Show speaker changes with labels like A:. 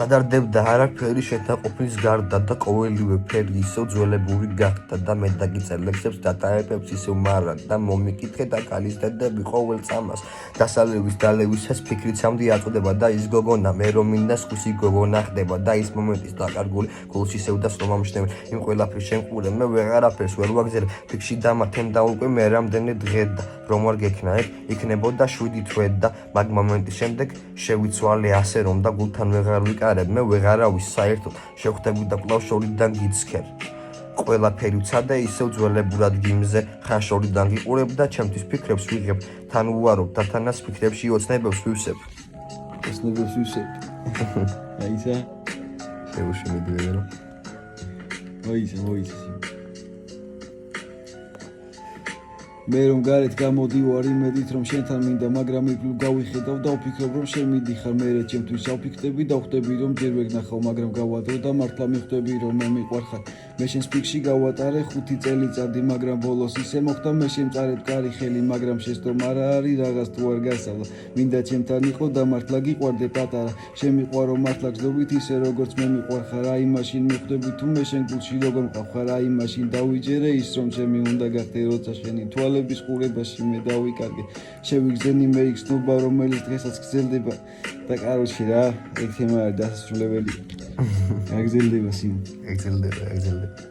A: გადარდებდა არაფერი შეთანხმების გარდა და ყოველივე ფერი ისევ ძველებური გახდა და მე დაგიწელებს დატარებებს ისევ მარად და მომიკითხე და გალიზდები ყოველ წამას დასალევის დალევისას ფიქრიცამდე აწოდება და ის გოგონა მე რომ მინდა სხვისი გოგონა ხდება და ის მომენტის დაკარგული გულში ისევ და სლომამშნები იმ ყველაფერს შემყურე მე ვეღარაფერს ვერ ვაგზელებ ფიქში დამათემდა უკვე მე რამდენი დღე და რომ არ გექნა იქნებოდა 7 თვე და მაგ მომენტის შემდეგ შევიცვალე ასე რომ და გულთან ვეღარ ვიკარებ მე ვეღარავის საერთოდ შევხვდები და კვლავ შორიდან გიცქერ ყველაფერი უცადე ისევ ძველებურად გიმზე ხაშორიდან გიყურებ და ჩემთვის ფიქრებს ვიღებ თან უარობ და თანას ფიქრებში ოცნებებს ვივსებ
B: აისა
A: შევუშიმები ვერო
B: მოიცა მე რომ გარეთ გამოდივარ იმედით რომ შენთან მინდა მაგრამ იკლუ გავიხედავ და ვფიქრობ რომ შენ მიდიხარ მე ჩემთვის ავფიქრდები და ხვდები რომ ჯერ ვეგნახავ მაგრამ გავადრო და მართლა მიხვდები რომ მე მიყვარხარ მე შენს ფიქში გავატარე 5 წელიწადი მაგრამ ბოლოს ისე მოხდა მე შემწარებ კარი ხელი მაგრამ შეცდომ არა არის რაღაც თუ არ გასავლა მინდა ჩემთან იყო და მართლა გიყვარდე პატარა შენ მიყვარო მართლა გზდობით ისე როგორც მე მიყვარხარ აი მაშინ მიხვდები თუ მე შენ გულში როგორ მყავხარ აი მაშინ დავიჯერე ის რომ ჩემი უნდა გახდე როცა შენი თვალების ყურებაში მე დავიკარგე შევიგზენი მე იქ სნობა რომელიც დღესაც გრძელდება და კაროჩი რა ეგ თემა არის დასასრულებელი აგზელდება სიმ
A: ეგზელდება